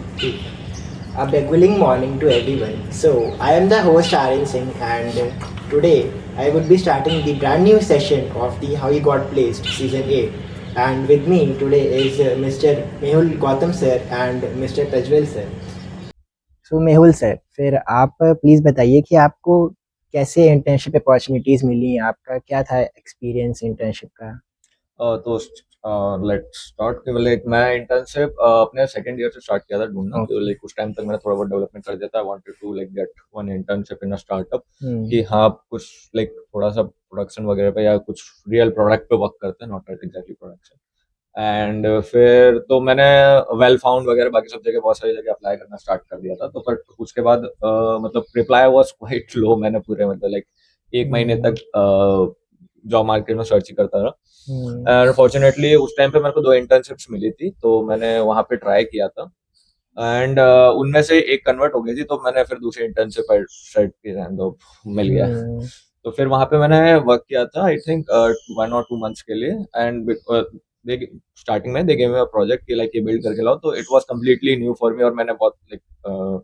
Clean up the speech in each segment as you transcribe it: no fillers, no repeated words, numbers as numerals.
Okay. A beguiling morning to everyone. So, I am the host Aryan Singh, and today I would be starting the brand new session of the How You Got Placed season 8. And with me today is Mr. Mehul Gautam sir and Mr. Tajwel sir. So Mehul sir, फिर आप please बताइए कि आपको कैसे internship opportunities मिली? आपका क्या था experience internship का? तो लेट्स स्टार्ट कि लाइक मैं इंटर्नशिप अपने सेकंड ईयर से स्टार्ट किया था ढूंढना कि ओके। लाइक उस टाइम तक मैंने थोड़ा बहुत डेवलपमेंट कर दिया था। I wanted to like get one internship in a startup hmm, कि हाँ कुछ लाइक थोड़ा सा प्रोडक्शन वगैरह पे या कुछ रियल प्रोडक्ट पे वर्क करते हैं, नॉट एग्जैक्टली प्रोडक्शन। एंड फिर तो मैंने वेल फाउंड वगैरह बाकी सब जगह बहुत सारी जगह अप्लाई करना स्टार्ट कर दिया था। तो पर उसके बाद मतलब रिप्लाई वाज क्वाइट लो। मैंने पूरे मतलब लाइक एक महीने हुँ, तक जॉब मार्केट में सर्च ही करता हुँ, रहा। अनफॉर्चुनेटली उस टाइम पे मेरे को दो इंटर्नशिप्स मिली थी, तो मैंने वहां पे ट्राई किया था। एंड उनमें से एक कन्वर्ट हो गई थी, तो मैंने फिर दूसरी इंटर्नशिप सेट की, तो मिल गया। हुँ, तो फिर वहां पे मैंने वर्क किया था आई थिंक 1 और 2 मंथ्स के लिए। एंड दे स्टार्टिंग में they gave me a project कि लाइक ये बिल्ड करके लाओ, तो it was completely new for me और मैंने बहुत लाइक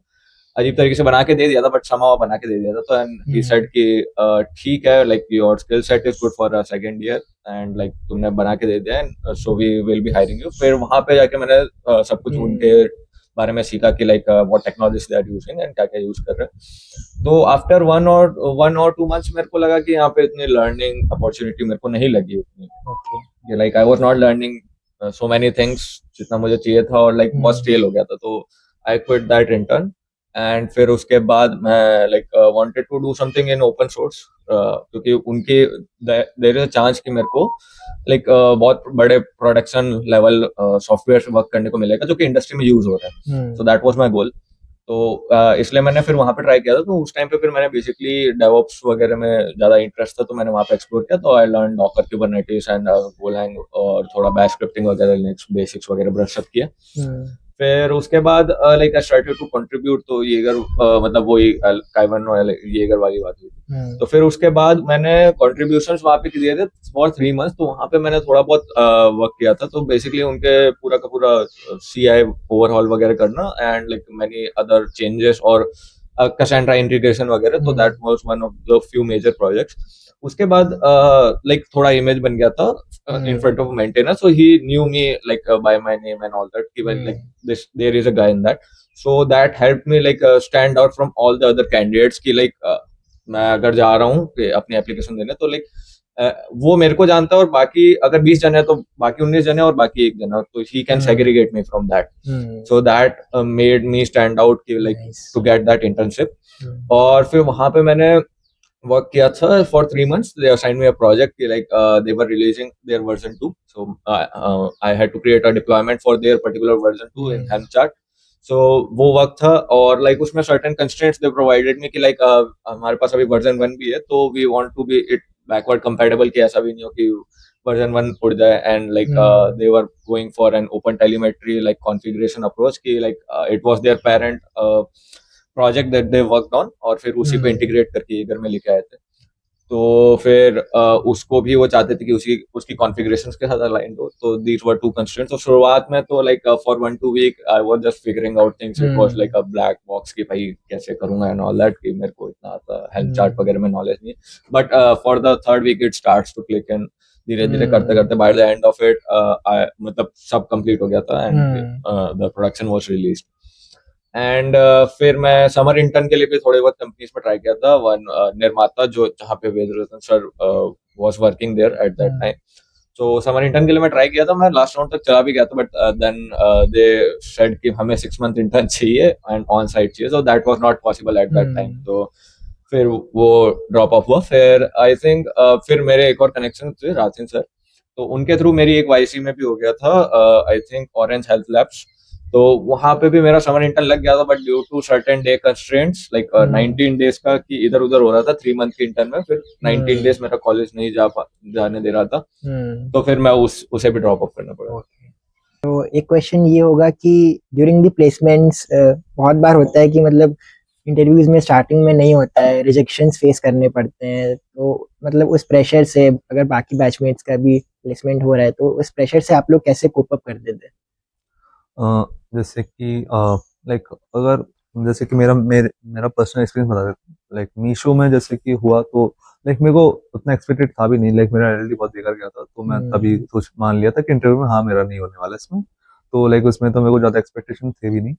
अजीब तरीके से बना के दे दिया था, बट समाव बना के दे दिया था। तो एंड ही सेड हुँ, कि ठीक है, like your skill set is good for second year and like तुमने बना के दे दिया and so we will be hiring you. फिर वहां पे जाके मैंने सब कुछ उनके हुँ, बारे में सीखा कि like what technologies they are using and क्या क्या यूज कर रहे हैं। तो आफ्टर 1 और 2 मंथ्स मेरे को लगा कि यहाँ पे इतनी लर्निंग अपॉर्चुनिटी मेरे को नहीं लगी उतनी। Okay. Like I was not learning so many things जितना मुझे चाहिए था, और लाइक बहुत हुँ, स्टेल हो गया था। तो I quit that intern. And फिर उसके बाद मैं like wanted to do something in open source, क्योंकि उनके देयर इज अ चांस कि मेरे को लाइक बहुत बड़े प्रोडक्शन लेवल सॉफ्टवेयर से वर्क करने को मिलेगा जो कि इंडस्ट्री में यूज हो रहा है। Hmm, so that was my goal. तो इसलिए मैंने फिर वहां पे ट्राई किया था। तो उस टाइम पे फिर मैंने बेसिकली डेवऑप्स वगैरह में ज्यादा इंटरेस्ट था, तो मैंने वहां पे एक्सप्लोर किया। तो I learn docker kubernetes and golang और थोड़ा बैश स्क्रिप्टिंग वगैरह लिनक्स बेसिक्स वगैरह ब्रश अप किया। हुँ, फिर उसके बाद like I started to contribute. तो येगर मतलब वही काइवन येगर वाली बात हुई थी। हुँ, तो फिर उसके बाद मैंने कंट्रीब्यूशंस वहां पे दिए थे फॉर 3 मंथ्स। तो वहां पे मैंने थोड़ा बहुत वर्क किया था। तो बेसिकली उनके पूरा का पूरा सीआई ओवरहॉल वगैरह करना and like many other changes और कसेंड्रा इंटीग्रेशन वगैरह। तो that hmm, was one of the few major projects. उसके बाद लाइक थोड़ा इमेज बन गया था in hmm, front of a maintainer, so he knew me like by my name and all that, even like hmm, this there is a guy in that. So that helped me like stand out from all the other candidates कि like मैं अगर जा रहा हूँ कि अपनी application देने, तो लाइक वो मेरे को जानता है, और बाकी अगर 20 जन है तो बाकी 19 जन है और बाकी एक जन है, तो he can hmm, segregate me from that. Hmm, so that made me stand out कि like nice. To get that internship. Hmm, और फिर वहां पे मैंने work kiya tha for 3 months. They assigned me a project like they were releasing their version 2, so I had to create a deployment for their particular version 2 in hmm, Helm chart. So वो वक्त था, और like उसमें certain constraints they provided me कि like हमारे पास अभी version 1 भी है, तो we want to be it backward compatible कि ऐसा भी नहीं हो कि version 1 उड़ जाए। And like hmm, they were going for an open telemetry like configuration approach कि like it was their parent project that they worked on, और फिर उसी पे हुँ, इंटीग्रेट करके ये घर में लेके आए थे। तो फिर उसको भी वो चाहते थे कि उसी उसकी कॉन्फ़िगरेशंस के साथ अलाइन्ड हो। तो दीस वर टू कंस्ट्रेंट्स। तो शुरुआत में तो like for 1 2 week I was just figuring out things. It was like hmm, a black box कि भाई कैसे करूंगा एंड ऑल दैट, कि मेरे को इतना आता हेल्थ चार्ट हुँ, वगैरह में नॉलेज नहीं है। But for the third week it starts to click and धीरे धीरे करते हुँ, करते by the end of it मतलब सब कंप्लीट हो गया था and hmm, the production was released. And फिर मैं समर इंटर्न के लिए भी थोड़े बहुत कंपनीज में ट्राई किया था। वन निर्माता जो जहाँ पे Ved Ratan sir was working there at that time. Hmm, तो समर इंटर्न के लिए मैं ट्राई किया था। मैं लास्ट राउंड तक चला भी गया था, बट देन दे सेड कि हमें 6 मंथ इंटर्न चाहिए एंड ऑन साइट चाहिए। So that was not possible at that time. Hmm, तो फिर वो ड्रॉप ऑफ हुआ। फिर आई थिंक फिर मेरे एक और कनेक्शन थे राथिन सर, तो उनके थ्रू मेरी एक वाईसी में भी हो गया था, I think orange health labs. तो वहां पे भी मेरा समर इंटर्न लग गया था, but due to certain day constraints like hmm, 19 days का कि इधर उधर हो रहा था 3 मंथ के इंटर्न में। फिर 19 डेज हुँ, मेरा कॉलेज नहीं जाने दे रहा था। हुँ, तो फिर मैं उसे भी ड्रॉप ऑफ करना पड़ा। ओके। तो एक क्वेश्चन ये होगा कि ड्यूरिंग द प्लेसमेंट्स बहुत बार होता है कि मतलब इंटरव्यूज़ में स्टार्टिंग में नहीं होता है, रिजेक्शंस फेस करने पड़ते हैं। तो मतलब उस प्रेशर से अगर बाकी बैचमेट्स का भी प्लेसमेंट हो रहा है, तो उस प्रेशर से आप लोग कैसे कोप अप कर देते हैं? जैसे कि लाइक अगर जैसे कि मेरा पर्सनल एक्सपीरियंस बता देता हूँ। लाइक मीशो में जैसे कि हुआ तो लाइक मेरे को उतना एक्सपेक्टेड था भी नहीं, लाइक मेरा एलएलडी बहुत बेकार गया था, तो मैं तभी सोच मान लिया था कि इंटरव्यू में हाँ मेरा नहीं होने वाला इसमें। तो लाइक उसमें तो मेरे को ज़्यादा एक्सपेक्टेशन थे भी नहीं।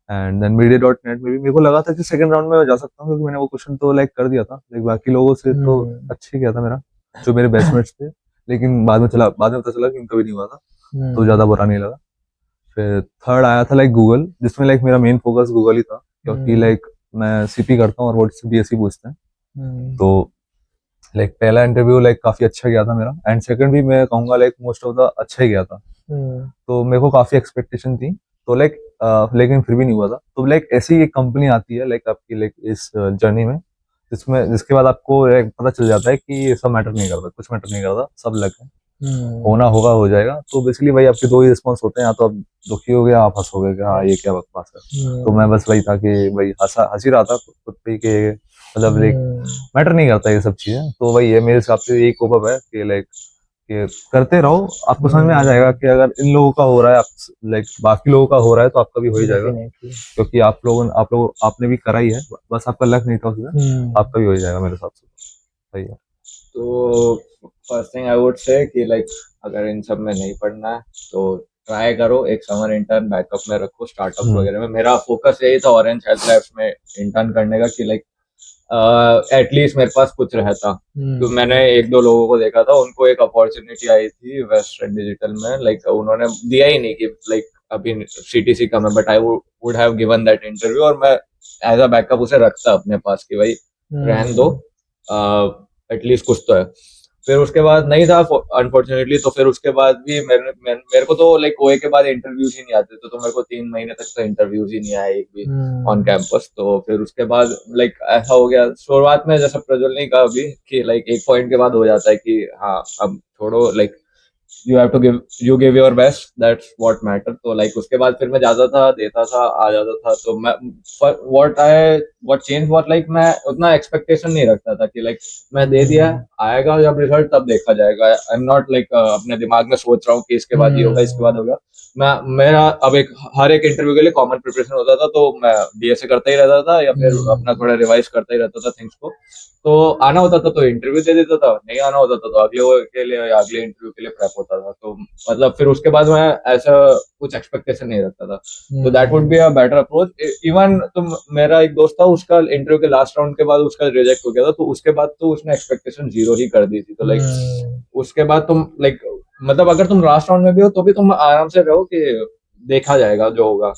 And then media dot net में भी मेरे को लगा था कि सेकंड राउंड में मैं जा सकता हूँ, क्योंकि मैंने वो क्वेश्चन तो लाइक कर दिया था, लाइक बाकी लोगों से तो अच्छे गया था मेरा, जो मेरे बेस्टमेट्स थे। लेकिन बाद में पता चला कि उनका भी नहीं हुआ था, तो ज़्यादा बुरा नहीं लगा। फिर थर्ड आया था लाइक गूगल, जिसमें लाइक मेरा मेन फोकस गूगल ही था, क्योंकि लाइक मैं सीपी करता हूँ और वो बीएससी पूछते हैं। तो लाइक पहला इंटरव्यू लाइक काफी अच्छा गया था मेरा, एंड सेकंड भी मैं कहूंगा लाइक मोस्ट ऑफ द अच्छा ही गया था। तो मेरे को काफी एक्सपेक्टेशन थी, तो लाइक लेकिन फिर भी नहीं हुआ था। तो लाइक ऐसी एक कंपनी आती है लाइक आपकी लाइक इस जर्नी में, जिसके बाद आपको like, पता चल जाता है कि ये सब मैटर नहीं करता, कुछ मैटर नहीं करता, सब लग है, होना होगा हो जाएगा। तो बेसिकली भाई आपके दो ही रिस्पॉन्स होते हैं, या तो आप दुखी हो गए या आप हंसोगे कि हाँ ये क्या बकवास है। तो मैं बस वही था कि भाई हंसी रहा था खुद पे कि मतलब लाइक मैटर नहीं करता ये सब चीजें। तो वही है, मेरे हिसाब से यही कोप अप है कि लाइक कि करते रहो, आपको समझ में आ जाएगा कि अगर इन लोगों का हो रहा है, लाइक बाकी लोगों का हो रहा है, तो आपका भी हो ही जाएगा, क्योंकि आपने भी करा ही है, बस आपका लक नहीं था उसमें, आपका भी हो ही जाएगा मेरे हिसाब से। सही है। तो first thing I would say कि लाइक अगर इन सब में नहीं पढ़ना है तो ट्राई करो, एक समर इंटर्न बैकअप में रखो स्टार्टअप वगैरह में। मेरा फोकस यही था ऑरेंज हेल्थ लैब्स में इंटर्न करने का कि लाइक एटलीस्ट मेरे पास कुछ रहता। तो मैंने एक दो लोगों को देखा था, उनको एक अपॉर्चुनिटी आई थी वेस्टर्न डिजिटल में, लाइक उन्होंने दिया ही नहीं कि लाइक अभी सीटीसी कम है, but I would have given that interview, और मैं एज अ बैकअप उसे रखता अपने पास कि भाई रहने दो, एटलीस्ट कुछ तो है। फिर उसके बाद नहीं था अनफॉर्चुनेटली, तो फिर उसके बाद भी मेरे को तो लाइक ओए के बाद इंटरव्यूज ही नहीं आते थे, तो मेरे को 3 महीने तक तो इंटरव्यूज ही नहीं आए एक भी ऑन कैंपस। तो फिर उसके बाद लाइक ऐसा हो गया शुरुआत में, जैसा प्रज्वल ने कहा अभी कि लाइक एक पॉइंट के बाद हो जाता है कि हाँ अब छोड़ो, like you give your best, that's what matter। तो लाइक उसके बाद फिर मैं जाता था, देता था, आ जाता था। तो मैं what changed what like मैं उतना एक्सपेक्टेशन नहीं रखता था कि लाइक मैं दे दिया, आएगा जब रिजल्ट तब देखा जाएगा। आई एम नॉट लाइक अपने दिमाग में सोच रहा हूँ कि इसके बाद ये होगा, इसके बाद होगा। मेरा अब हर एक इंटरव्यू के लिए कॉमन प्रिपरेशन होता था, तो मैं डीएसए करता ही रहता था या फिर अपना थोड़ा रिवाइज करता ही रहता था थिंग्स को। तो आना होता था तो इंटरव्यू दे देता था, नहीं आना होता था तो अगले के लिए या अगले इंटरव्यू के लिए प्रेप होता था। तो मतलब फिर उसके बाद मैं ऐसा कुछ एक्सपेक्टेशन नहीं रखता था। तो that would be a better approach. Even तुम, मेरा एक दोस्त था, उसका इंटरव्यू के लास्ट राउंड के बाद उसका रिजेक्ट हो गया था, तो उसके बाद तो उसने एक्सपेक्टेशन 0 ही कर दी थी। तो लाइक उसके बाद तुम लाइक मतलब अगर तुम लास्ट राउंड में भी हो तो भी तुम आराम से रहो कि देखा जाएगा जो होगा।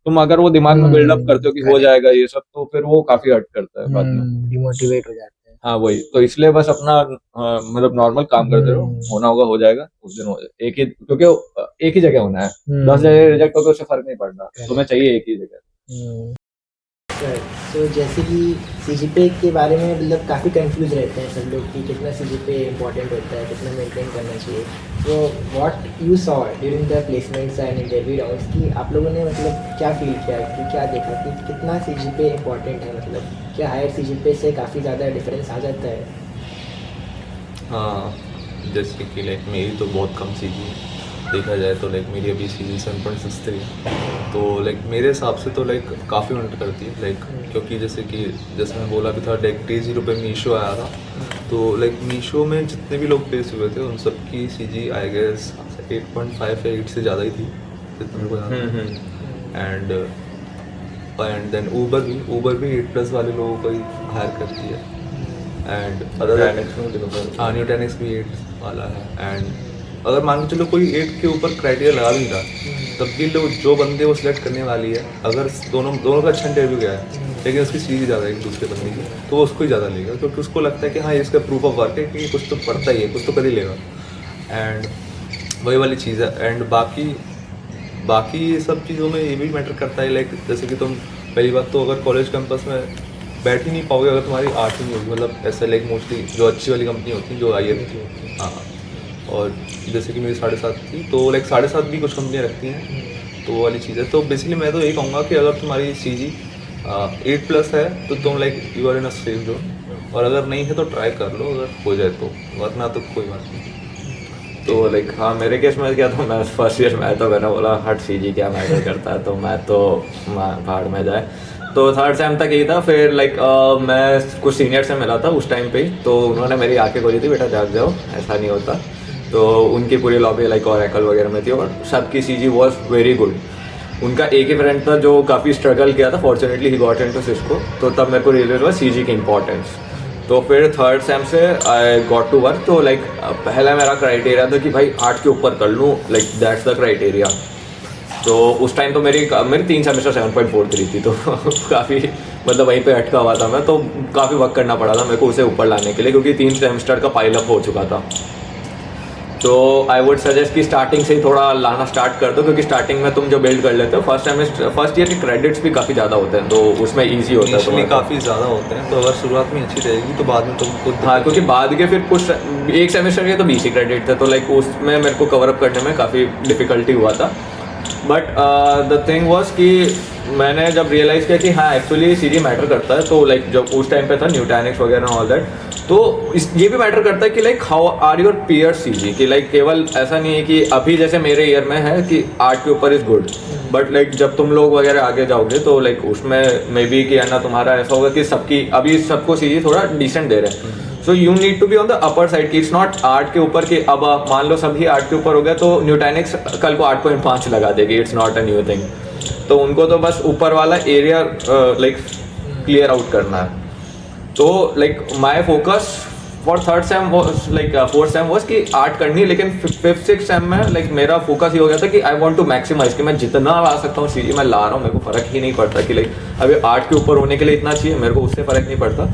तुम अगर वो दिमाग में बिल्डअप करते हो कि हो जाएगा ये सब, तो फिर वो काफी हर्ट करता है बाद में, डिमोटिवेट हो जाते हैं। हाँ वही। तो इसलिए बस अपना मतलब नॉर्मल काम करते रहो, होना होगा हो जाएगा, उस दिन हो जाएगा। एक ही, क्योंकि एक ही जगह होना है, 10 जगह रिजेक्ट होकर उससे फर्क नहीं पड़ना, तुम्हें चाहिए एक ही जगह। तो जैसे कि सीजीपीए के बारे में मतलब काफ़ी कंफ्यूज रहते हैं सब लोग कि कितना सीजीपीए इम्पोर्टेंट होता है, कितना मेंटेन करना चाहिए। तो what you saw during the placements and interview rounds कि आप लोगों ने मतलब क्या फील किया कि क्या देखा कि कितना सीजीपीए इम्पोर्टेंट है, मतलब क्या हायर सीजीपीए से काफ़ी ज़्यादा डिफरेंस आ जाता है? हाँ, जैसे कि लाइक मेरी तो बहुत कम सी थी, देखा जाए तो लाइक मेरी अभी सी 7.63, तो लाइक मेरे हिसाब से तो लाइक काफ़ी मैटर करती है लाइक, क्योंकि जैसे मैं बोला भी था लाइक डे 0 पे मीशो आया था। तो लाइक मीशो में जितने भी लोग प्लेस हुए थे उन सबकी सी जी आई गेस 8.5 या 8 से ज़्यादा ही थी जितना मेरे को याद है। एंड देन ऊबर भी 8+ वाले लोगों को ही हायर करती है। एंड न्यूटेनिक्स भी 8 वाला है। एंड अगर मान के चलो कोई 8 के ऊपर क्राइटेरिया लगा भी रहा, तब भी लोग जो बंदे वो सिलेक्ट करने वाली है, अगर दोनों का अच्छा इंटरव्यू गया है लेकिन उसकी सीधी ज़्यादा है एक दूसरे बंदे की, तो वो उसको ही ज़्यादा लेगा, क्योंकि उसको लगता है कि हाँ ये इसका प्रूफ ऑफ वर्क है कि कुछ तो पढ़ता ही है, कुछ तो कर ही लेगा। एंड वही वाली चीज़ है। एंड बाकी ये सब चीज़ों में ये भी मैटर करता है लाइक, जैसे कि तुम पहली बात तो अगर कॉलेज कैंपस में बैठ ही नहीं पाओगे अगर तुम्हारी आर्ट ही नहीं होगी, मतलब ऐसे लाइक मोस्टली जो अच्छी वाली कंपनी होती है जो आई थी, हाँ। और जैसे कि मेरी 7.5 थी, तो लाइक 7.5 भी कुछ कंपनियाँ रखती हैं, तो वो वाली चीज़ है। तो बेसिकली मैं तो यही कहूँगा कि अगर तुम्हारी सी जी 8+ है तो तुम like you are in a safe zone, और अगर नहीं है तो ट्राई कर लो, अगर हो जाए तो, वरना तो कोई बात नहीं। तो लाइक हाँ मेरे केस में क्या था, मैं फर्स्ट ईयर में आया तो मैंने बोला हट सीजी क्या मैटर करता है, तो मैं तो भाड़ में जाए। तो थर्ड सेम तक यही था। फिर लाइक मैं कुछ सीनियर से मिला था उस टाइम पे ही, तो उन्होंने मेरी आंखें खोली थी, बेटा जाग जाओ ऐसा नहीं होता। तो उनकी पूरी लॉबी लाइक ओरेकल वगैरह में थी और सबकी सीजी वॉज वेरी गुड। उनका एक ही फ्रेंड था जो काफ़ी स्ट्रगल किया था, fortunately he got into Cisco. तो तब मेरे को रियलाइज हुआ सीजी की इंपॉर्टेंस। तो फिर थर्ड सेम से आई गॉट टू वर्क। तो लाइक पहला मेरा क्राइटेरिया था कि भाई 8 के ऊपर कर लूँ, लाइक दैट्स द क्राइटेरिया। तो उस टाइम तो मेरी 3 सेमेस्टर 7.43 थी, तो काफ़ी मतलब वहीं पे अटका हुआ था मैं। तो काफ़ी वर्क करना पड़ा था मेरे को उसे ऊपर लाने के लिए, क्योंकि 3 सेमेस्टर का पाइल अप हो चुका था। तो आई वुड सजेस्ट कि स्टार्टिंग से ही थोड़ा लाना स्टार्ट कर दो, क्योंकि स्टार्टिंग में तुम जो बिल्ड कर लेते हो फर्स्ट ईयर के क्रेडिट्स भी काफ़ी ज़्यादा होते हैं, तो उसमें ईजी होता है इनिशियली तुम्हारा। काफ़ी ज़्यादा होते हैं, तो अगर शुरुआत में अच्छी रहेगी तो बाद में तुम खुद हाँ, क्योंकि बाद के फिर कुछ एक सेमेस्टर के तो 20 ही क्रेडिट थे, तो लाइक उसमें मेरे को कवर अप करने में काफ़ी डिफिकल्टी हुआ था। बट द थिंग वॉज कि मैंने जब रियलाइज़ किया कि हाँ एक्चुअली सीजी मैटर करता है, तो लाइक जब उस टाइम पे था न्यूटैनिक्स वगैरह ऑल दैट, तो ये भी मैटर करता है कि like how are your peer CG, कि लाइक केवल ऐसा नहीं है कि अभी जैसे मेरे ईयर में है कि 8 के ऊपर इज़ गुड, बट लाइक जब तुम लोग वगैरह आगे जाओगे तो लाइक उसमें मे बी कि है ना तुम्हारा ऐसा होगा कि सबकी अभी सबको सीजी थोड़ा डिसेंट दे रहे हैं। So you need to be on the upper side कि इट्स नॉट 8 के ऊपर कि अब मान लो सभी 8 के ऊपर हो गया तो न्यूटैनिक्स कल को 8.5 लगा देगी, it's not a new thing. तो उनको तो बस ऊपर वाला एरिया लाइक क्लियर आउट करना है। तो like my focus for third same like fourth same was कि 8 करनी, लेकिन फिफ्थ सिक्स सेम में लाइक मेरा फोकस ही हो गया था कि आई वांट टू मैक्सिमाइज, कि मैं जितना ला सकता हूँ सीजी मैं ला रहा हूँ, मेरे को फ़र्क ही नहीं पड़ता कि लाइक अभी 8 के ऊपर होने के लिए इतना चाहिए, मेरे को उससे फ़र्क नहीं पड़ता।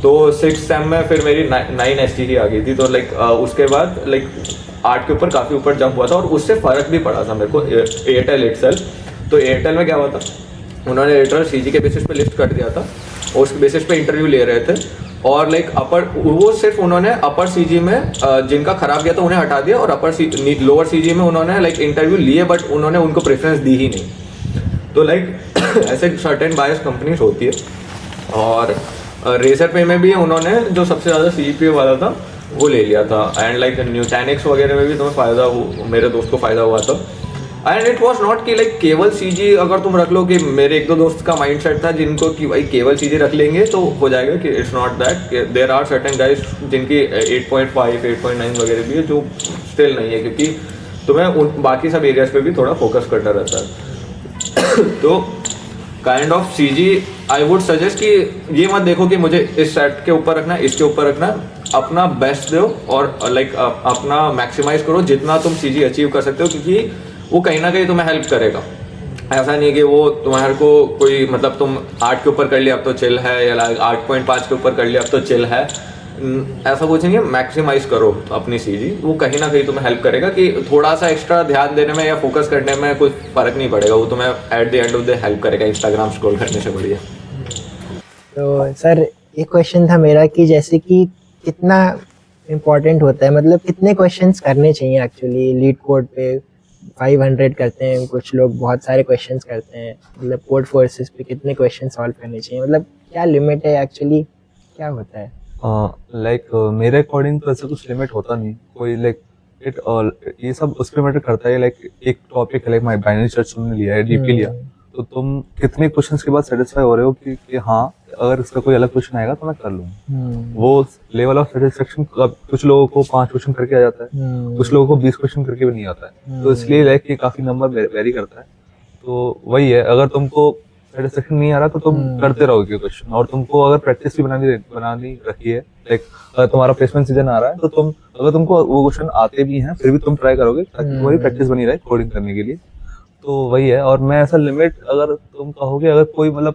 तो सिक्स सेम में फिर मेरी 9 ST ही आ गई थी, तो लाइक उसके बाद लाइक 8 के ऊपर काफ़ी ऊपर जंप हुआ था और उससे फ़र्क भी पड़ा था मेरे को एयरटेल इटसेल्फ। तो एयरटेल में क्या हुआ था, उन्होंने एयरटेल सीजी के बेसिस पे लिस्ट कर दिया था और उस बेसिस पे इंटरव्यू ले रहे थे, और लाइक अपर वो सिर्फ उन्होंने अपर सीजी में जिनका खराब गया था उन्हें हटा दिया, और लोअर सीजी में उन्होंने लाइक इंटरव्यू लिए बट उन्होंने उनको प्रेफरेंस दी ही नहीं। तो लाइक ऐसे सर्टेन बायस कंपनीज होती है। और रेजर पे में भी उन्होंने जो सबसे ज़्यादा CGPA वाला था वो ले लिया था, एंड लाइक न्यूटैनिक्स वगैरह में भी तुम्हें फ़ायदा मेरे दोस्त को फ़ायदा हुआ था। एंड इट वॉज नॉट कि लाइक केवल सीजी अगर तुम रख लो, कि मेरे 1-2 दोस्त का माइंड सेट था जिनको कि भाई केवल सीजी रख लेंगे तो हो जाएगा, कि it's not that. There are certain guys जिनकी 8.5 8.9 वगैरह भी है जो स्टिल नहीं है, क्योंकि तुम्हें उन बाकी सब एरियाज पे भी थोड़ा फोकस करना रहता है। तो kind of CG I would suggest कि ये मत देखो कि मुझे इस सेट के ऊपर रखना है, इसके ऊपर रखना है, अपना बेस्ट दो और लाइक अपना मैक्सिमाइज करो जितना तुम सीजी अचीव कर सकते हो, क्योंकि वो कहीं ना कहीं तुम्हें हेल्प करेगा। ऐसा नहीं है कि वो तुम्हारे को कोई मतलब तुम 8 के ऊपर कर लिया अब तो चिल है, या 8.5 के ऊपर कर लिया अब तो चिल है, ऐसा कुछ नहीं है। मैक्सिमाइज करो अपनी सीजी, वो कहीं ना कहीं तुम्हें हेल्प करेगा, कि थोड़ा सा एक्स्ट्रा ध्यान देने में या फोकस करने में कुछ फ़र्क नहीं पड़ेगा, वो तुम्हें at the end of the help करेगा इंस्टाग्राम स्क्रॉल करने से बढ़िया। तो सर एक क्वेश्चन था मेरा कि जैसे कि कितना इम्पोर्टेंट होता है, मतलब कितने क्वेश्चंस करने चाहिए एक्चुअली लीड कोड पे? 500 करते हैं कुछ लोग, बहुत सारे क्वेश्चंस करते हैं, मतलब कोड फोर्सेस पे कितने क्वेश्चन सॉल्व करने चाहिए, मतलब क्या लिमिट है एक्चुअली, क्या होता है? लाइक मेरे अकॉर्डिंग तो ऐसा कुछ लिमिट होता नहीं कोई, लाइक इट ये सब उस पर मैटर करता है। लाइक एक टॉपिक है, लाइक माई बाइनरी सर्च तुमने लिया है, डीपी लिया, तो तुम कितने क्वेश्चंस के बाद सेटिस्फाई हो रहे हो कि हाँ अगर इसका कोई अलग क्वेश्चन आएगा तो मैं कर लूँगा। वो लेवल ऑफ सेटिस्फेक्शन कुछ लोगों को 5 क्वेश्चन करके आ जाता है, कुछ लोगों को 20 क्वेश्चन करके भी नहीं आता है। तो इसलिए लाइक ये काफी नंबर वेरी करता है। तो वही है, अगर तुमको सेटिस्फेक्शन नहीं आ रहा तो तुम करते रहोगे क्वेश्चन, और तुमको अगर प्रैक्टिस भी बनानी रखी है, लाइक अगर तुम्हारा प्लेसमेंट सीजन आ रहा है तो तुम अगर तुमको वो क्वेश्चन आते भी हैं फिर भी तुम ट्राई करोगे ताकि तुम्हारी प्रैक्टिस बनी रहे कोडिंग करने के लिए। तो वही है। और मैं ऐसा लिमिट अगर तुम कहोगे, अगर कोई मतलब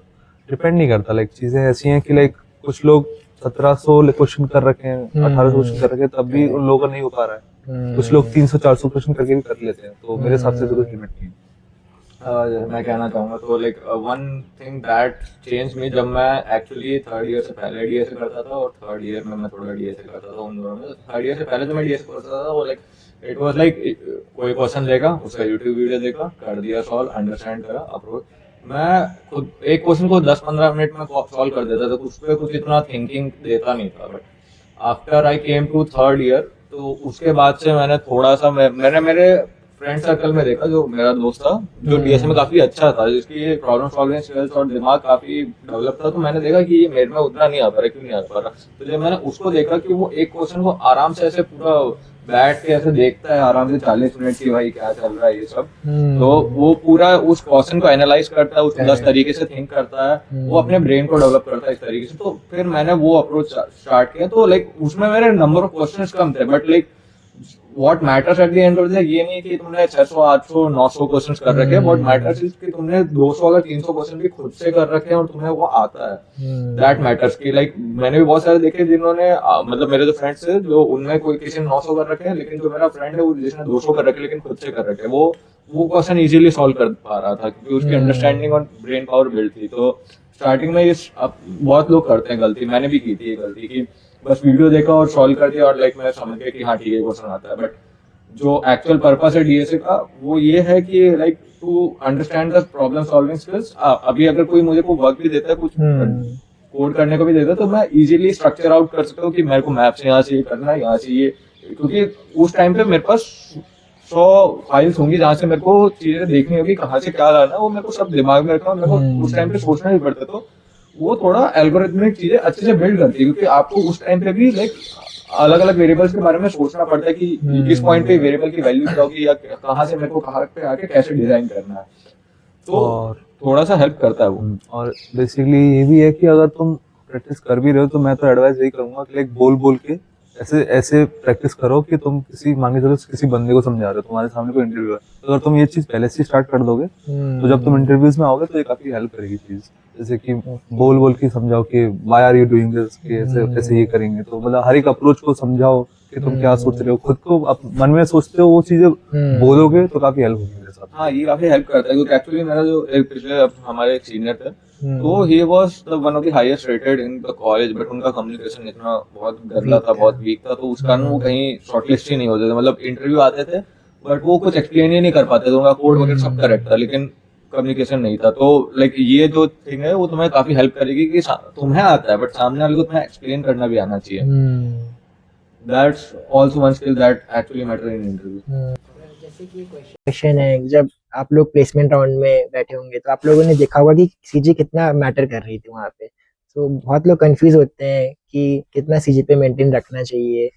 डिपेंड नहीं करता, लाइक चीजें ऐसी हैं कि लाइक कुछ लोग 1700 क्वेश्चन कर रखे हैं, 1800 क्वेश्चन कर रखे हैं, तब भी उन लोगों का नहीं हो पा रहा है। कुछ लोग 300-400 क्वेश्चन करके भी कर लेते हैं। तो मेरे हिसाब से तो कुछ लिमिट नहीं है। मैं कहना चाहूँगा तो like one thing that change me, जब मैं एक्चुअली थर्ड ईयर से पहले डीएसए करता था और थर्ड ईयर में मैं थोड़ा डीएसए करता था, उन दोनों में थर्ड ईयर से पहले जो मैं डीएसए करता था वो लाइक इट वाज लाइक कोई क्वेश्चन देखा, उसका यूट्यूब वीडियो देखा, कर दिया सॉल्व, अंडरस्टैंड करा, अप्रोच। मैं खुद एक क्वेश्चन को 10-15 मिनट में सॉल्व कर देता था, तो उस पर कुछ इतना थिंकिंग देता नहीं था। But after I came to third year तो तो उसके बाद से मैंने थोड़ा सा मैंने मेरे फ्रेंड सर्कल में देखा, जो मेरा दोस्त था जो डीएसए में काफी अच्छा था, जिसकी प्रॉब्लम सॉल्विंग स्किल्स और दिमाग काफी डेवलप था, तो मैंने देखा कि ये मेरे में उतना नहीं आ पा रहा, क्यों नहीं आ पा रहा। तो जब मैंने उसको देखा कि वो एक क्वेश्चन को आराम से ऐसे पूरा बैठ के ऐसे देखता है आराम से 40 मिनट की, भाई क्या चल रहा है ये सब, तो वो पूरा उस क्वेश्चन को एनालाइज करता है, उसको 10 तरीके से थिंक करता है, वो अपने ब्रेन को डेवलप करता है इस तरीके से। तो फिर मैंने वो अप्रोच स्टार्ट किया, तो लाइक उसमें मेरे नंबर ऑफ क्वेश्चंस कम थे, but like what matters at the end of the day ये नहीं कि तुमने 600 800 900 क्वेश्चंस कर रखे हैं, व्हाट मैटर्स इज कि तुमने 200 अगर 300 क्वेश्चन भी खुद से कर रखे हैं और तुम्हें वो आता है, दैट मैटर्स। की लाइक मैंने भी बहुत सारे देखे जिन्होंने मतलब मेरे जो फ्रेंड्स है जो उनमें कोई किसी ने 900 कर रखे हैं, लेकिन जो मेरा फ्रेंड है वो जिसने 200 कर रखे लेकिन खुद से कर रखे हैं, वो क्वेश्चन इजीली सॉल्व कर पा रहा था क्योंकि उसकी अंडरस्टैंडिंग और ब्रेन पावर बिल्ड थी। तो स्टार्टिंग में इस बहुत लोग करते हैं गलती, मैंने भी की थी ये गलती कि बस वीडियो देखा और सॉल्व कर दिया और लाइक मैंने समझ गया कि हाँ ठीक है क्वेश्चन आता है। बट जो एक्चुअल पर्पस है डीएसए का वो ये है कि like to understand the problem solving skills. अभी अगर कोई मुझे को वर्क भी देता है, कुछ कोड करने को भी देता है, तो मैं इजीली स्ट्रक्चर आउट कर सकता हूँ कि मेरे को मैप्स यहाँ से ये करना है, यहाँ से ये, क्योंकि उस टाइम पे मेरे पास 100 फाइल्स होंगी जहाँ से मेरे को चीजें देखनी होगी, कहाँ से क्या लाना है वो मेरे को सब दिमाग में रखना, मेरे को उस टाइम पे सोचना भी पड़ता। तो वो थोड़ा एल्गोरिथमिक चीजें अच्छे से बिल्ड करती है, क्योंकि आपको उस टाइम पे भी लाइक अलग अलग वेरिएबल्स के बारे में सोचना पड़ता है कि किस पॉइंट पे वेरिएबल की वैल्यू क्या होगी या कहाँ से मेरे को कहाँ पे आके कैसे डिजाइन करना है, तो और थोड़ा सा हेल्प करता है वो। और बेसिकली ये भी है कि अगर तुम प्रैक्टिस कर भी रहे हो तो मैं तो एडवाइस यही करूंगा कि लाइक बोल बोल के ऐसे ऐसे प्रैक्टिस करो कि तुम किसी मांगे चलो किसी बंदे को समझा रहे हो, तुम्हारे सामने कोई इंटरव्यू है, तो अगर तुम ये चीज पहले से स्टार्ट कर दोगे तो जब तुम इंटरव्यूज में आओगे तो ये काफी हेल्प करेगी चीज। जैसे कि बोल बोल के समझाओ कि why are you doing this, कि ऐसे ऐसे ये करेंगे, तो मतलब हर एक अप्रोच को समझाओ कि तुम क्या सोच रहे हो, खुद को मन में सोचते हो वो चीजें बोलोगे तो काफी हेल्प होगी मेरे साथ। हाँ ये काफी हेल्प करता है, क्योंकि एक्चुअली मेरा जो एक पिछले हमारे एक सीनियर थे, तो he was the one of the highest rated in the college, but उनका कम्युनिकेशन इतना बहुत गंदा था, बहुत वीक था, तो उस कारण वो कहीं शॉर्टलिस्ट ही नहीं होते थे। मतलब इंटरव्यू आते थे बट वो कुछ एक्सप्लेन ही नहीं कर पाते थे, उनका कोड वगैरह सब करेक्ट था लेकिन कम्युनिकेशन नहीं था। तो लाइक ये जो थिंग है वो तुम्हें काफी हेल्प करेगी कि तुम्हें आता है बट सामने वाले को तुम्हें एक्सप्लेन करना भी आना चाहिए। That's also one skill that actually matter in interview. जैसे कि क्वेश्चन है, जब आप लोग प्लेसमेंट राउंड में बैठे होंगे तो आप लोगों ने देखा होगा कि सीजी कितना मैटर कर रही थी वहाँ पे। तो बहुत लोग कंफ्यूज होते हैं कि कितना सीजीपीए मेंटेन रखना चाहिए,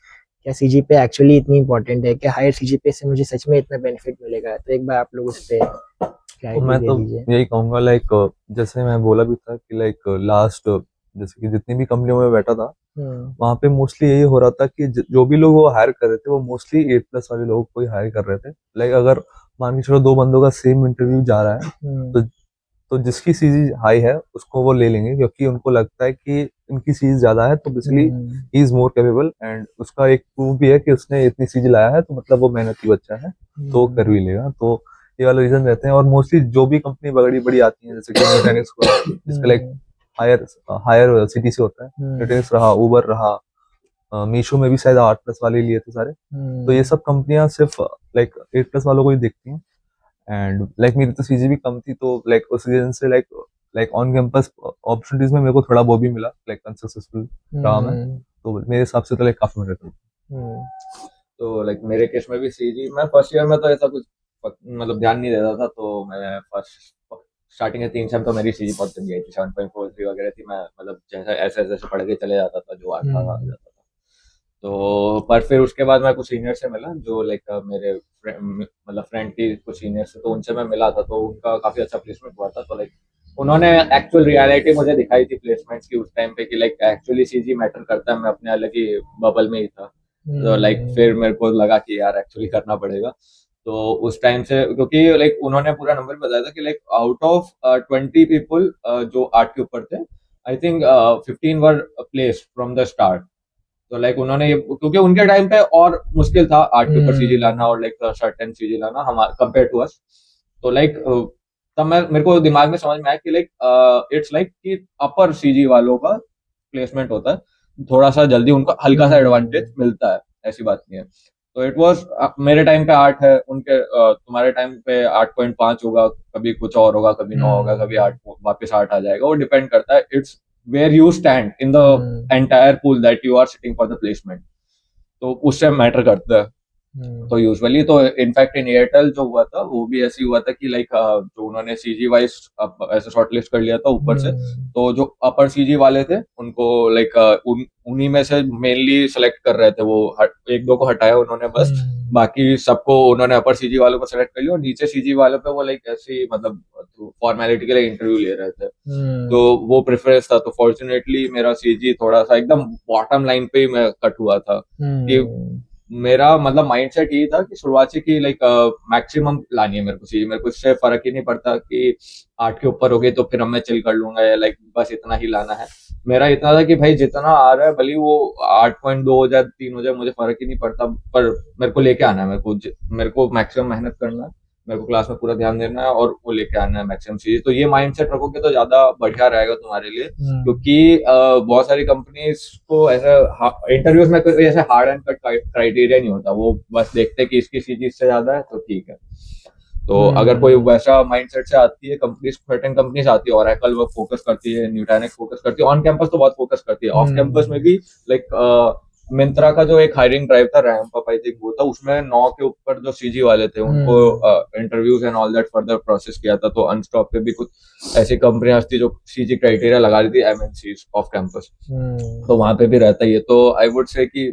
क्या सीजीपीए एक्चुअली इतनी इंपॉर्टेंट है, क्या हायर सीजीपीए से मुझे सच में इतना बेनिफिट मिलेगा। तो एक बार आप लोग उस पर तो मैं तो यही कहूंगा लाइक जैसे मैं बोला भी था कि लाइक लास्ट जैसे कि जितनी भी कंपनियों में बैठा था वहां पे मोस्टली यही हो रहा था कि जो भी लोग वो हायर कर रहे थे वो मोस्टली 8+ वाले लोग को ही हायर कर रहे थे। लाइक अगर मान के चलो 2 बंदों का सेम इंटरव्यू जा रहा है तो जिसकी सीजी हाई है उसको वो ले लेंगे, क्योंकि उनको लगता है कि इनकी सीजी ज्यादा है तो basically he is more capable, and उसका एक प्रूफ भी है कि उसने इतनी सीजी लाया है तो मतलब वो मेहनती बच्चा है तो कर भी लेगा। तो ये वाला रीजन रहते हैं। और मोस्टली जो भी कंपनी बड़ी बड़ी आती है जैसे कि न्यूटेनिक्स जिसका लाइक हायर सिटी से होता है, न्यूटेनिक्स रहा, उबर रहा, मीशो में भी शायद 8+ वाले लिए थे सारे। तो ये सब कंपनियां सिर्फ लाइक 8+ वालों को ही देखती हैं। एंड लाइक मेरी तो सीजी भी कम थी तो लाइक उस रीजन से लाइक ऑन कैंपस अपॉर्चुनिटीज में मेरे को थोड़ा वो भी मिला, लाइक अनसक्सेसफुल रहा मैं, तो मेरे हिसाब से तो लाइक काफी मेहनत हुई। तो लाइक मेरे केस में भी सीजी मैं फर्स्ट ईयर में तो ऐसा कुछ मतलब ध्यान नहीं देता था, तो मैं फर्स्ट स्टार्टिंग के 3 सेम तो मेरी सीजी बहुत गई थी, 7.43 वगैरह थी। मैं मतलब जैसा ऐसे ऐसे पढ़ के चले जाता था, जो आता था आ जाता था। तो पर फिर उसके बाद मैं कुछ सीनियर से मिला जो लाइक मेरे मतलब फ्रेंड की कुछ सीनियर से, तो उनसे मैं मिला था, तो उनका काफी अच्छा प्लेसमेंट हुआ था। तो लाइक उन्होंने एक्चुअल रियलिटी मुझे दिखाई थी प्लेसमेंट्स की उस टाइम पे कि लाइक एक्चुअली सीजी मैटर करता है। मैं अपने अलग ही बबल में ही था, तो लाइक फिर मेरे को लगा कि यार एक्चुअली करना पड़ेगा। तो उस टाइम से क्योंकि लाइक उन्होंने पूरा नंबर बताया था कि लाइक आउट ऑफ 20 पीपल जो 8 के ऊपर थे, I think 15 were placed from the start. तो लाइक उन्होंने ये क्योंकि उनके टाइम पे और मुश्किल था 8 के ऊपर सीजी लाना और लाइक सर्टेन सीजी लाना हमारे कंपेयर टू अस। तो लाइक तब मेरे को दिमाग में समझ में आया कि लाइक इट्स लाइक कि अपर सीजी वालों का प्लेसमेंट होता है, थोड़ा सा जल्दी उनको हल्का सा एडवांटेज मिलता है, ऐसी बात नहीं है। तो इट वाज मेरे टाइम पे 8 है, उनके तुम्हारे टाइम पे 8.5 होगा, कभी कुछ और होगा, कभी 9 होगा, कभी 8 वापस 8 आ जाएगा, वो डिपेंड करता है। It's where you stand in the entire pool that you are sitting for the placement. तो उससे मैटर करता है। तो यूजुअली तो इनफैक्ट इन एयरटेल जो हुआ था वो भी ऐसे ही हुआ था कि लाइक जो उन्होंने सीजी वाइज ऐसे शॉर्टलिस्ट कर लिया था ऊपर से, तो जो अपर सीजी वाले थे उनको लाइक उन्हीं में से मेनली सेलेक्ट कर रहे थे वो, एक दो को हटाया उन्होंने बस, बाकी सबको उन्होंने अपर सीजी वालों को सेलेक्ट कर लिया, और नीचे सीजी वालों पे वो लाइक ऐसी मतलब फॉर्मेलिटी के लिए इंटरव्यू ले रहे थे। तो वो प्रेफरेंस था, तो फॉर्चुनेटली मेरा सीजी थोड़ा सा एकदम बॉटम लाइन पे ही मैं कट हुआ था कि मेरा मतलब माइंडसेट यही था कि शुरुआत से कि लाइक मैक्सिमम लानी है मेरे को सीजी, मेरे को इससे फर्क ही नहीं पड़ता कि 8 के ऊपर हो गई तो फिर मैं चिल कर लूंगा या लाइक बस इतना ही लाना है। मेरा इतना था कि भाई जितना आ रहा है भले वो 8.2 हो जाए 3 हो जाए मुझे फर्क ही नहीं पड़ता, पर मेरे को लेके आना है, मेरे को मैक्सिमम मेहनत करना है, मेरे को क्लास में पूरा ध्यान देना है और वो लेके आना है मैक्सिमम चीज। तो ये माइंडसेट रखोगे तो ज्यादा बढ़िया रहेगा तुम्हारे लिए, क्योंकि बहुत सारी कंपनीज को ऐसा इंटरव्यूज में कोई ऐसे हार्ड एंड कट क्राइटेरिया नहीं होता, वो बस देखते हैं कि इसकी चीज इससे ज्यादा है तो ठीक है। तो अगर कोई वैसा माइंडसेट से आती है कंपनीज, सर्टेन कंपनीज आती है, ओरेकल वो फोकस करती है, न्यूटैनिक्स फोकस करती है, ऑन कैंपस तो बहुत फोकस करती है, ऑफ कैंपस में भी लाइक मिंत्रा का जो एक हायरिंग ड्राइव था रैंप अप आई थिंक वो था, उसमें 9 के ऊपर जो सीजी वाले थे उनको interviews and all that further process किया था। तो अनस्टॉप पे भी कुछ ऐसी कंपनियां थी जो सीजी क्राइटेरिया लगा रही थी एमएनसीज ऑफ कैंपस, तो वहां पे भी रहता ही है। तो आई वुड से कि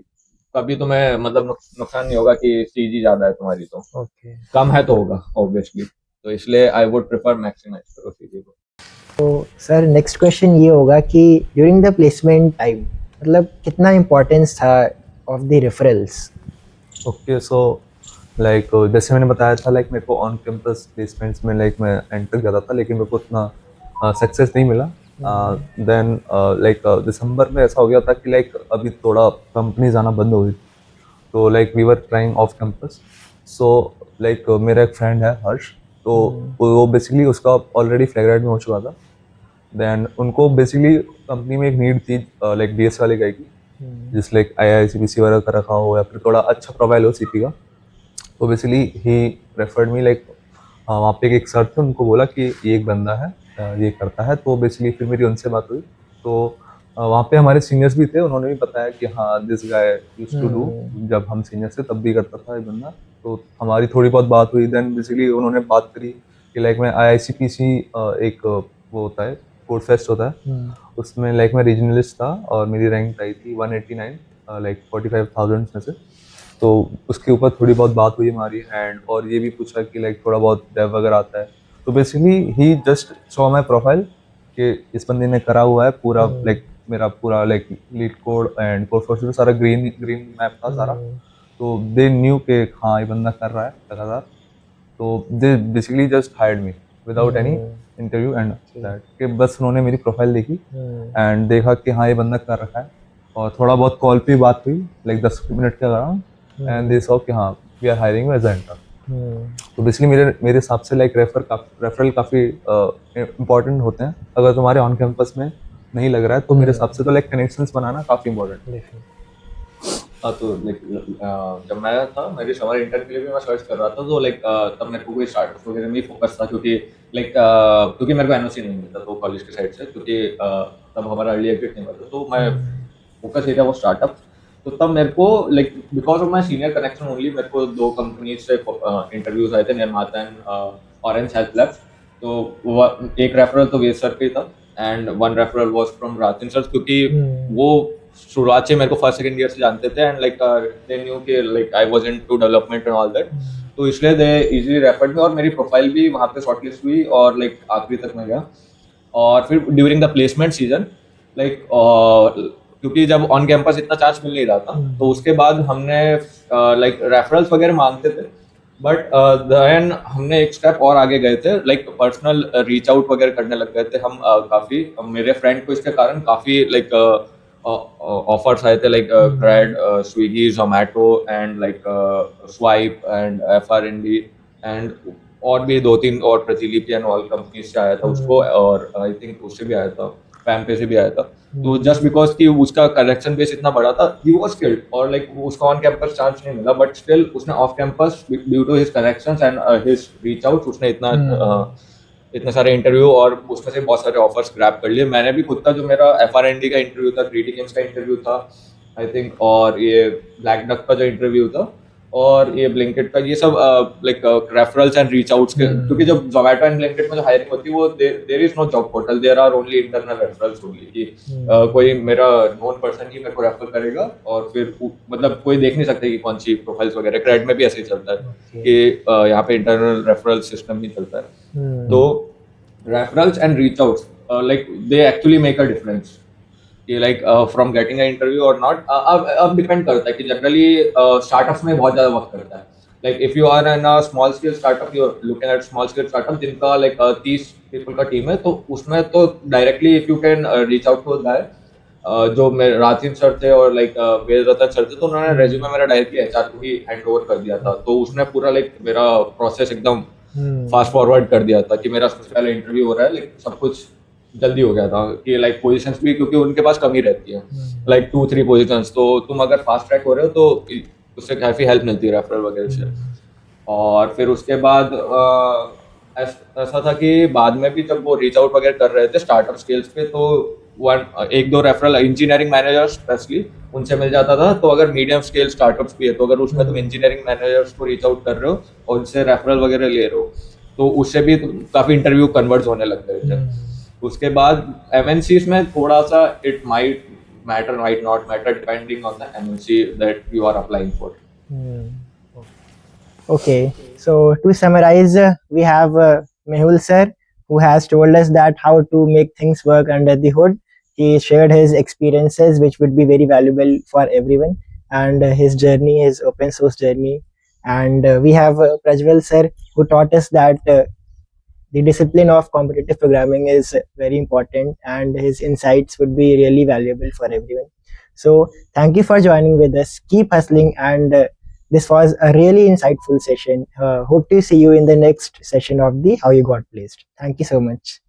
कभी तुम्हें मतलब नुकसान नहीं होगा कि सीजी ज्यादा है तुम्हारी, तो कम है तो होगा ऑब्वियसली, तो इसलिए आई वुड प्रेफर मैक्सिमाइज करो सीजी को। तो सर नेक्स्ट क्वेश्चन ये होगा कि ड्यूरिंग द प्लेसमेंट टाइम मतलब कितना इम्पोर्टेंस था of the referrals? Okay, so like जैसे मैंने बताया था लाइक मेरे को ऑन कैंपस प्लेसमेंट्स में लाइक मैं एंटर कर रहा था लेकिन मेरे को उतना सक्सेस नहीं मिला। देन लाइक दिसंबर में ऐसा हो गया था कि लाइक अभी थोड़ा कंपनीज आना बंद हो गई, तो like we were trying off campus. So like मेरा एक फ्रेंड है हर्ष, तो वो बेसिकली उसका ऑलरेडी फ्लैग में हो चुका था। देन उनको बेसिकली कंपनी में एक नीड थी लाइक डीएस वाले गाय की, जिस लाइक IICPC वगैरह का रखा हो या फिर थोड़ा अच्छा प्रोफाइल हो सीपी का। तो बेसिकली ही रेफर्ड मी लाइक वहाँ पे एक सर थे, उनको बोला कि ये एक बंदा है ये करता है। तो बेसिकली फिर मेरी उनसे बात हुई, तो वहाँ पे हमारे सीनियर्स भी थे, उन्होंने भी बताया कि हाँ this guy used to do, जब हम सीनियर थे तब भी करता था ये बंदा। तो हमारी थोड़ी बहुत बात हुई। देन बेसिकली उन्होंने बात करी कि लाइक मैं IICPC एक वो होता है कोड फेस्ट होता है, उसमें लाइक मैं रीजनलिस्ट था और मेरी रैंक आई थी 189 लाइक 45,000 में से। तो उसके ऊपर थोड़ी बहुत बात हुई हमारी एंड और ये भी पूछा कि लाइक थोड़ा बहुत डेव वगैरह आता है। तो basically he just saw my profile कि इस बंदे ने करा हुआ है पूरा, लाइक मेरा पूरा like leet code and code for सारा ग्रीन मैप था सारा। तो दे न्यू के हाँ ये बंदा कर रहा है लगातार, तो they basically just hired me without any interview and that, कि बस उन्होंने मेरी प्रोफाइल देखी एंड देखा कि हाँ ये बंदा कर रखा है, और थोड़ा बहुत कॉल पे बात हुई लाइक 10 मिनट के अराउंड, एंड दे सॉ कि हाँ we are hiring as intern. तो बेसिकली मेरे हिसाब से लाइक रेफरल काफ़ी इंपॉर्टेंट होते हैं। अगर तुम्हारे ऑन कैंपस में नहीं लग रहा है तो मेरे हिसाब से तो लाइक कनेक्शंस बनाना काफ़ी इंपॉर्टेंट है। हाँ, तो लाइक जब मैं था मेरी समर इंटर्न के लिए भी मैं सर्च कर रहा था, तो लाइक तब मेरे को कोई स्टार्टअप वगैरह में फोकस था, क्योंकि लाइक क्योंकि मेरे को एनओसी नहीं मिलता तो कॉलेज की साइड से, क्योंकि तब हमारा अर्ली एग्जिट नहीं मिलता, तो मैं फोकस एरिया वो स्टार्टअप। तो तब मेरे को like because of my senior connection only मेरे को 2 कंपनीज से इंटरव्यूज आए थे, निर्माता एंड ऑरेंज हेल्थ लैब्स। तो एक रेफरल तो वेद सर पे था and 1 referral was from Rajan sir, क्योंकि वो शुरुआत से मेरे को फर्स्ट सेकंड ईयर से जानते थे एंड लाइक दे न्यू कि like I was into development and all that, तो इसलिए दे इजीली रेफर्ड मी और मेरी प्रोफाइल भी वहाँ पे शॉर्टलिस्ट हुई और लाइक आखिरी तक मैं गया। और फिर during the placement season like क्योंकि जब ऑन कैंपस इतना चांस मिल नहीं रहा था, तो उसके बाद हमने लाइक रेफरल्स वगैरह मांगते थे, बट देन हमने एक स्टेप और आगे गए थे, लाइक पर्सनल रीच आउट वगैरह करने लग गए थे हम। काफ़ी मेरे फ्रेंड को इसके कारण काफ़ी लाइक ऑफर्स आए थे, like Grab, Swiggy, Zomato and like swipe and FRND and और भी 2-3 और प्रतिलिपि एंड ऑल कंपनीज से आया था उसको, और आई थिंक उससे भी आया था, पैम पे से भी आया था। तो जस्ट बिकॉज कि उसका कलेक्शन बेस इतना बड़ा था, ही वाज स्किल्ड और लाइक उसका ऑन कैंपस चांस नहीं मिला, बट स्टिल उसने off campus due to his connections and his reach out उसने इतने सारे इंटरव्यू और उसमें से बहुत सारे ऑफर्स ग्रैब कर लिए। मैंने भी खुद का जो मेरा FRND का इंटरव्यू था, ग्रीटिंग्स का इंटरव्यू था, आई थिंक, और ये ब्लैक डक का जो इंटरव्यू था, और ये ब्लिंकिट का, ये सब like referrals and reach outs के, क्योंकि जब जोमेटो एंड ब्लिंकिट में जो हायरिंग होती है वो there is no job portal, there are only internal referrals only, कि कोई मेरा नोन पर्सन ही मेरे को रेफर करेगा, और फिर मतलब कोई देख नहीं सकते कि कौन सी प्रोफाइल्स वगैरह, क्रेड में भी ऐसे ही चलता है कि यहाँ पे इंटरनल रेफरल सिस्टम ही चलता है। तो referrals and reach outs like they actually make a difference, कि like from getting a interview और नॉट। अब डिपेंड करता है कि जनरली स्टार्टअप्स में बहुत ज़्यादा वक्त करता है। Like if you are in a small scale startup, you are looking at small scale startup जिनका लाइक 30 पीपल का टीम है, तो उसमें तो directly if you can reach out to that, जो मेरे राजीव सर थे और लाइक वेद रतन सर थे, तो उन्होंने रेज्यूमे मेरा डायरेक्टली एचआर को ही हैंड ओवर कर दिया था, तो उसने पूरा लाइक मेरा प्रोसेस एकदम फास्ट फॉरवर्ड कर दिया था, कि मेरा सबसे पहले इंटरव्यू हो रहा है, लाइक सब कुछ जल्दी हो गया था, कि लाइक पोजीशंस भी, क्योंकि उनके पास कमी रहती है, लाइक 2-3 पोजीशंस, तो तुम अगर फास्ट ट्रैक हो रहे हो तो उससे काफ़ी हेल्प मिलती है रेफरल वगैरह से। और फिर उसके बाद ऐसा था कि बाद में भी जब वो रीच आउट वगैरह कर रहे थे स्टार्टअप स्केल्स पे, तो एक दो रेफरल इंजीनियरिंग मैनेजर स्पेशली उनसे मिल जाता था। तो अगर मीडियम स्केल स्टार्टअप्स भी है, तो अगर उसमें तुम इंजीनियरिंग मैनेजर्स को रीच आउट कर रहे हो और उनसे रेफरल वगैरह ले रहे हो, तो उससे भी काफ़ी इंटरव्यू कन्वर्ट होने लग गए थे। उसके बाद एमएनसीज में थोड़ा सा it might matter, might not matter, depending on the MNC that you are applying for. Okay, so to summarize, we have Mehul sir, who has told us that how to make things work under the hood. He shared his experiences, which would be very valuable for everyone, and his journey, his open source journey. And we have Prajwal sir, who taught us that the discipline of competitive programming is very important, and his insights would be really valuable for everyone. So, thank you for joining with us. Keep hustling, and this was a really insightful session. Hope to see you in the next session of the How You Got Placed. Thank you so much.